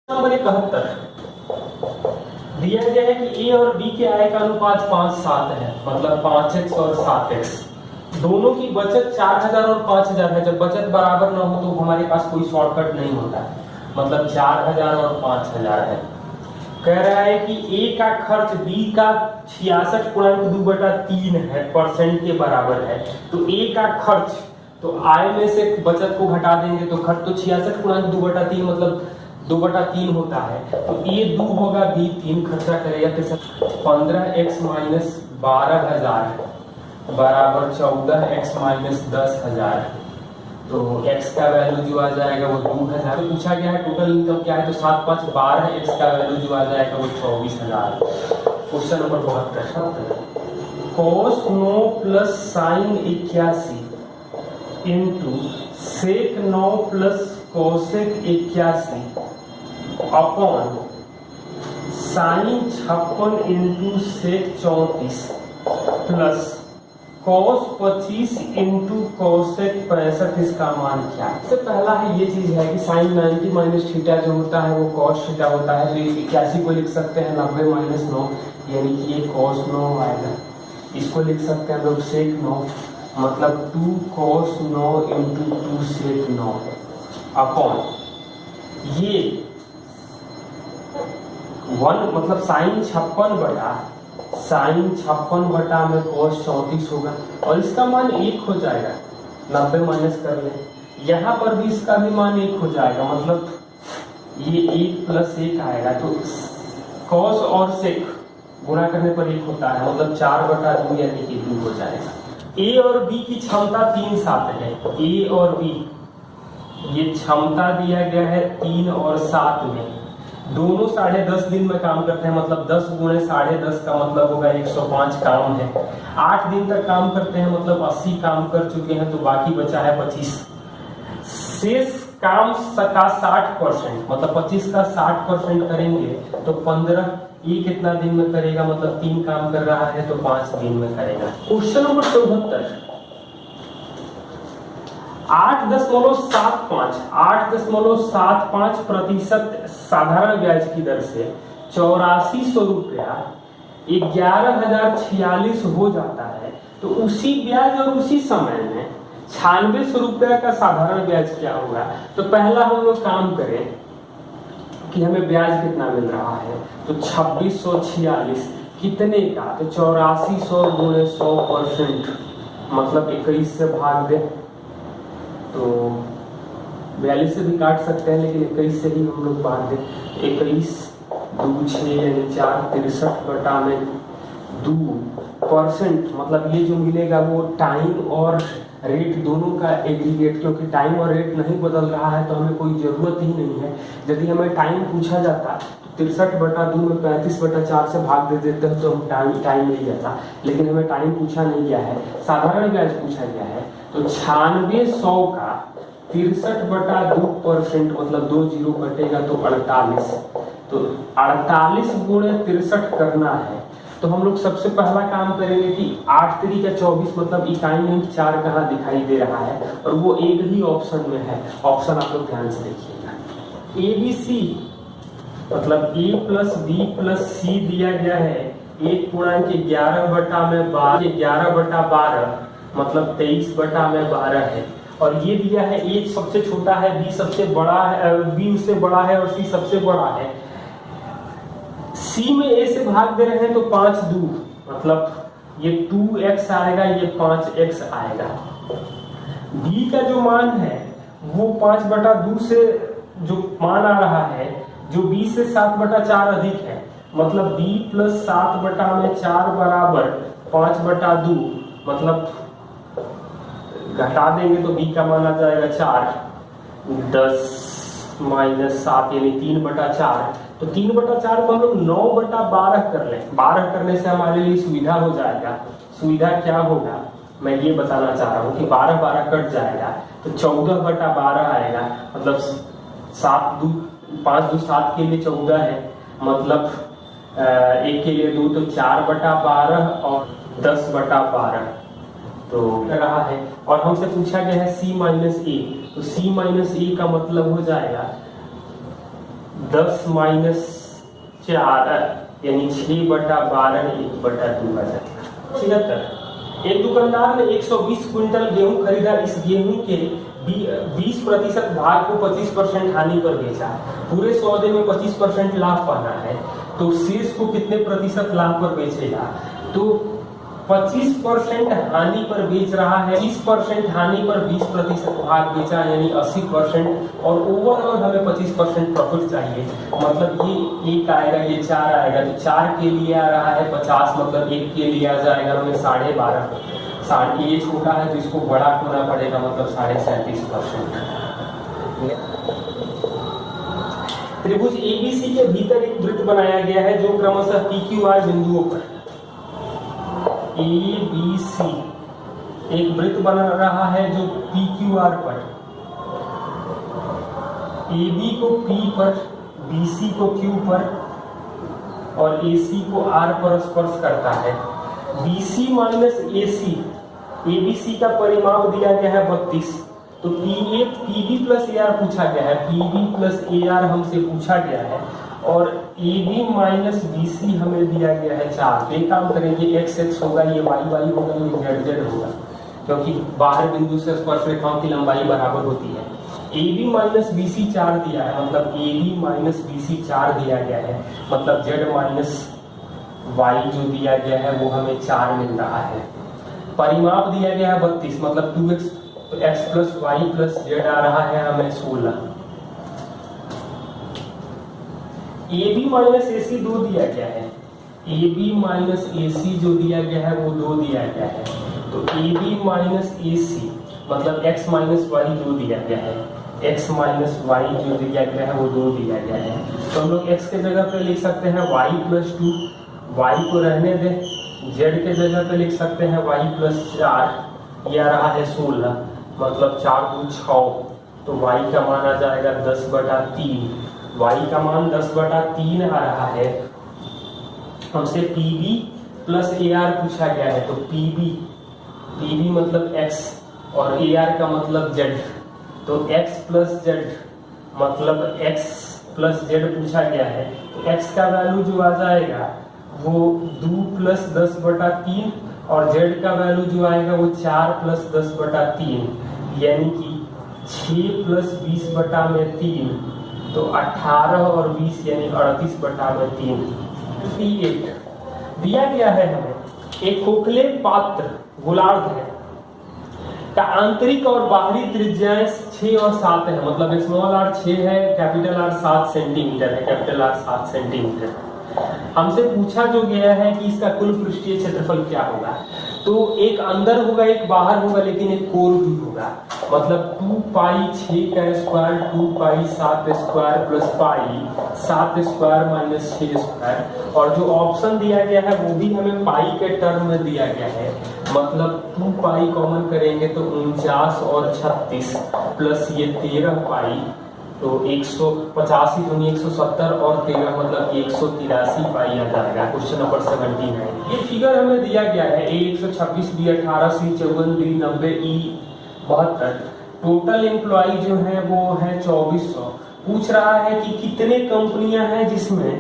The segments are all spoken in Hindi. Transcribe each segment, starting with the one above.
नंबर 71 दिया गया है कि ए और बी के आय का अनुपात 5:7 है, मतलब 5x और 7x। दोनों की बचत 4000 और 5000 है। जब बचत बराबर ना हो तो हमारे पास कोई शॉर्टकट नहीं होता है, मतलब 4000 और 5000 है। कह रहा है कि ए का खर्च बी का 66.2/3 है परसेंट के बराबर है। तो ए का खर्च, तो आय में से बचत को घटा देंगे तो खर्च तो 66.2/3 मतलब 2/3 होता है। तो ए 2 होगा, बी 3 खर्चा करेगा। 15x माइनस 12000 बराबर 14x माइनस 10000। तो x का वैल्यू जो आ जाएगा वो 2000। तो पूछा गया है टोटल इनकम क्या है, तो 7 5 12, x का वैल्यू जो आ जाएगा वो 24000। Question number 72 cos 9 plus sine 81 into sec 9 plus cosec 81 upon sine 56 into sec 34 plus cos 25 into cosec 65, इसका मान क्या है। सबसे पहला है ये चीज है कि साइन 90 माइनस थीटा जो होता है वो कॉस थीटा होता है। तो 81 को लिख सकते हैं 90 माइनस 9, यानी कि ये कॉस 9 आएगा। इसको लिख सकते हैं लोग सेक 9, मतलब 2 कॉस 9 इंटू 2 सेक 9 अपॉन ये 1 मतलब साइन 56 बटा में cos 34 होगा और इसका मान 1 हो जाएगा। 90 माइनस कर ले, यहाँ पर भी इसका भी मान 1 हो जाएगा, मतलब ये 1 प्लस 1 आएगा। तो cos और sec गुणा करने पर 1 होता है, मतलब 4/2 यानी कि 2 हो जाएगा। ए और बी की क्षमता 3 7 है। ए और बी ये क्षमता दिया गया है 3 और 7 में। दोनों 10.5 दिन में काम करते हैं, मतलब 10 गुणे 10.5 का मतलब होगा 105 काम है। 8 दिन तक काम करते हैं, मतलब 80 काम कर चुके हैं, तो बाकी बचा है 25। शेष काम का 60%, मतलब 25 का 60% करेंगे तो 15। ये कितना दिन में करेगा, मतलब 3 काम कर रहा है तो 5 दिन में करेगा। क्वेश्चन नंबर 74 8.75% साधारण ब्याज की दर से 8400 रुपया 11046 हो जाता है। तो उसी ब्याज और उसी समय में 9600 रुपया का साधारण ब्याज क्या होगा। तो पहला हम लोग काम करें कि हमें ब्याज कितना मिल रहा है, तो 2646 कितने का, तो 8400 गुणे 100%, मतलब 21 से भाग दे तो 42 से भी काट सकते हैं, लेकिन 21 से ही हम लोग भाग दें। 21 2 6 यानी 4 63/2%, मतलब ये जो मिलेगा वो टाइम और रेट दोनों का एग्रीगेट, क्योंकि टाइम और रेट नहीं बदल रहा है तो हमें कोई जरूरत ही नहीं है। यदि हमें टाइम पूछा जाता तो 63/2 में 35/4 से भाग दे देते हैं तो हम टाइम मिल जाता, लेकिन हमें टाइम पूछा नहीं गया है, साधारण ब्याज पूछा गया है। तो 9600 का 63/2%, मतलब 2 जीरो कटेगा तो 48। तो 48 गुणे 63 करना है। तो हम लोग सबसे पहला काम करेंगे कि 8 3 का 24, मतलब इकाई में 4 कहाँ दिखाई दे रहा है, और वो एक ही ऑप्शन में है। ऑप्शन आप लोग ध्यान से देखिएगा, ABC मतलब A plus B plus C दिया गया है 1/11/12, 11/12 मतलब 23/12 है। और ये दिया है A सबसे छोटा है, B सबसे बड़ा है, B उससे बड़ा है और C सबसे बड़ा है। C में A से भाग दे रहे हैं तो 5 2, मतलब ये 2x आएगा, ये 5x आएगा। B का जो मान है वो 5/2 से जो मान आ रहा है, जो B से 7/4 अधिक है, मतलब B प्लस 7/4 बराबर 5/2, मतलब घटा देंगे तो B का मान आ जाएगा 4। 10 माइनस 7 यानी 3/4। तो 3/4 को हम लोग 9/12 कर लें। 12 करने से हमारे लिए सुविधा हो जाएगा। सुविधा क्या होगा मैं ये बताना चाह रहा हूँ कि 12 कट जाएगा तो 14/12 आएगा, मतलब 5 2 7 के लिए 14 है, मतलब 1 के लिए 2, तो 4/12 और 10/12 तो रहा है। और हमसे पूछा गया है C माइनस ए, तो C माइनस ए का मतलब हो जाएगा 10 माइनस 4 यानी 6/12 1/2 आ जाएगा 76। एक दुकानदार ने 120 क्विंटल गेहूं खरीदा। इस गेहूं के 20% भाग को 25% हानि पर बेचा। पूरे सौदे में 25% लाभ पाना है, तो शेष को कितने प्रतिशत लाभ पर बेचेगा? तो 25% हानि पर बेच रहा है, 20% हानि पर 20% भाग बेचा यानी 80%, और ओवरऑल हमें 25% प्रॉफिट चाहिए। मतलब ये 1 आएगा, ये 4 आएगा, तो 4 के लिए आ रहा है 50, मतलब 1 के लिए आ जाएगा हमें 12.5। ये छोटा है तो इसको बड़ा होना पड़ेगा, मतलब 37.5%। त्रिभुज एबीसी के भीतर एक वृत्त बनाया गया है जो क्रमशः PQR बिंदुओं पर ABC एक वृत्त बन रहा है जो PQR पर AB को P पर, BC को Q पर और AC को R पर स्पर्श करता है। BC माइनस AC ABC का परिमाप दिया गया है 32, तो PB प्लस AR पूछा गया है, PB प्लस AR हमसे पूछा गया है, और AB माइनस BC हमें दिया गया है 4। तो एक काम करेंगे, x होगा, ये y होगा, ये z होगा, क्योंकि बाहर बिंदु से स्पर्श रेखाओं की लंबाई बराबर होती है। AB माइनस BC 4 दिया है, मतलब AB माइनस BC 4 दिया गया है, मतलब z माइनस y जो दिया गया है वो हमें 4 मिल रहा है। परिमाप दिया गया है 32, मतलब 2x plus y plus z आ रहा है हमें 16। AB माइनस AC 2 दिया गया है, AB माइनस AC जो दिया गया है वो 2 दिया गया है, तो AB माइनस AC मतलब x माइनस y 2 दिया गया है, x माइनस y जो दिया गया है वो 2 दिया गया है। तो हम लोग x के जगह पे लिख सकते हैं y प्लस 2, y को रहने दें, z के जगह पे लिख सकते हैं y प्लस 4, ये आ रहा है 16, मतलब 4 2 6, तो y का मान आ जाएगा 10/3, y का मान 10/3 आ रहा है। हमसे PB प्लस AR पूछा गया है, तो PB मतलब x और AR का मतलब z, तो x प्लस z मतलब x प्लस z पूछा गया है, तो x का वैल्यू जो आ जाएगा वो 2 प्लस 10/3 और z का वैल्यू जो आएगा वो 4 प्लस 10/3, यानी कि 6 प्लस 20/3, तो 18 और 20 यानी 38/3। 58 दिया गया है हमें एक खोखले पात्र गोलार्ध है का आंतरिक और बाहरी त्रिज्याएं 6 और 7 है, मतलब स्मॉल r 6 है, कैपिटल R 7 सेंटीमीटर है, कैपिटल R 7 सेंटीमीटर। हमसे पूछा जो गया है कि इसका कुल पृष्ठीय क्षेत्रफल क्या होगा, तो एक अंदर होगा एक बाहर होगा, लेकिन एक कोर भी होगा, मतलब 2 पाई 6 का स्क्वायर 2 पाई 7 square plus pi 7 square minus 6 square, और जो ऑप्शन दिया गया है वो भी हमें पाई के टर्म में दिया गया है, मतलब 2 पाई कॉमन करेंगे तो 49 और 36 प्लस ये 13 पाई, तो 185 दूनी 170 और 13 मतलब 183 पाई आ जाएगा। Question number 79। ये फिगर हमें दिया गया है A 126, B 18, C 54, D 90, E 72। Total employ जो है वो है 2400। पूछ रहा है कि कितने कंपनियां हैं जिसमें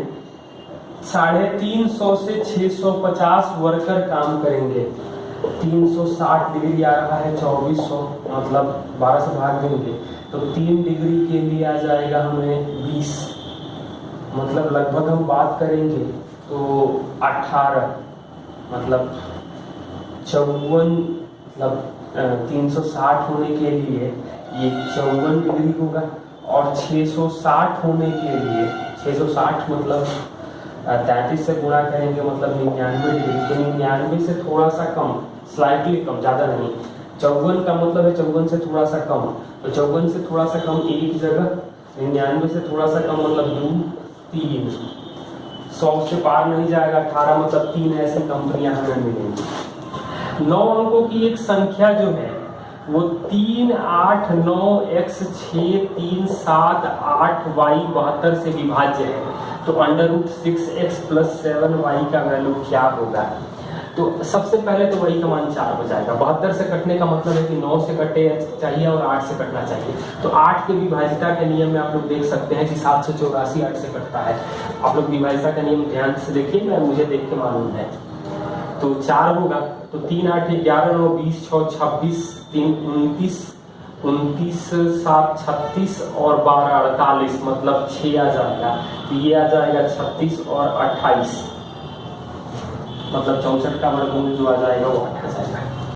350 से 650 वर्कर काम करेंगे। 360 डिग्री आ रहा है 2400, मतलब 12 से भाग देंगे तो 3 डिग्री के लिए आ जाएगा हमें 20, मतलब लगभग हम बात करेंगे तो 18 मतलब 54, मतलब 360 होने के लिए ये 54 डिग्री होगा, और 660 होने के लिए 660 मतलब 33 से गुणा करेंगे मतलब 99 डिग्री, तो 99 से थोड़ा सा कम, स्लाइटली कम, ज़्यादा नहीं। 54 का मतलब है 54 से थोड़ा सा कम, तो 54 से थोड़ा सा कम एक जगह, 99 से थोड़ा सा कम मतलब 2 3, 100 से पार नहीं जाएगा, 18 मतलब 3 ऐसी कंपनियां हमें मिलेंगी। 9 अंकों की एक संख्या जो है वो 3 8 9 x 6 3 7 8 y 72 से विभाज्य है, तो √6x + 7y का वैल्यू क्या होगा। तो सबसे पहले तो वही का मान 4 हो जाएगा। 72 से कटने का मतलब है कि 9 से कटे चाहिए और 8 से कटना चाहिए। तो 8 के विभाजिता के नियम में आप लोग देख सकते हैं कि 784 8 से कटता है। आप लोग विभाजिता का नियम ध्यान से देखिए, मैं मुझे देख के मालूम है। तो 4 होगा, तो 3 8 11 9 20 6 26 3 29 29 7 36 और 12 48 मतलब 6 आ जाएगा। तो ये आ जाएगा 36 और 28 मतलब 64 का वर्गमूल जो आ जाएगा वो 8 आ जाएगा।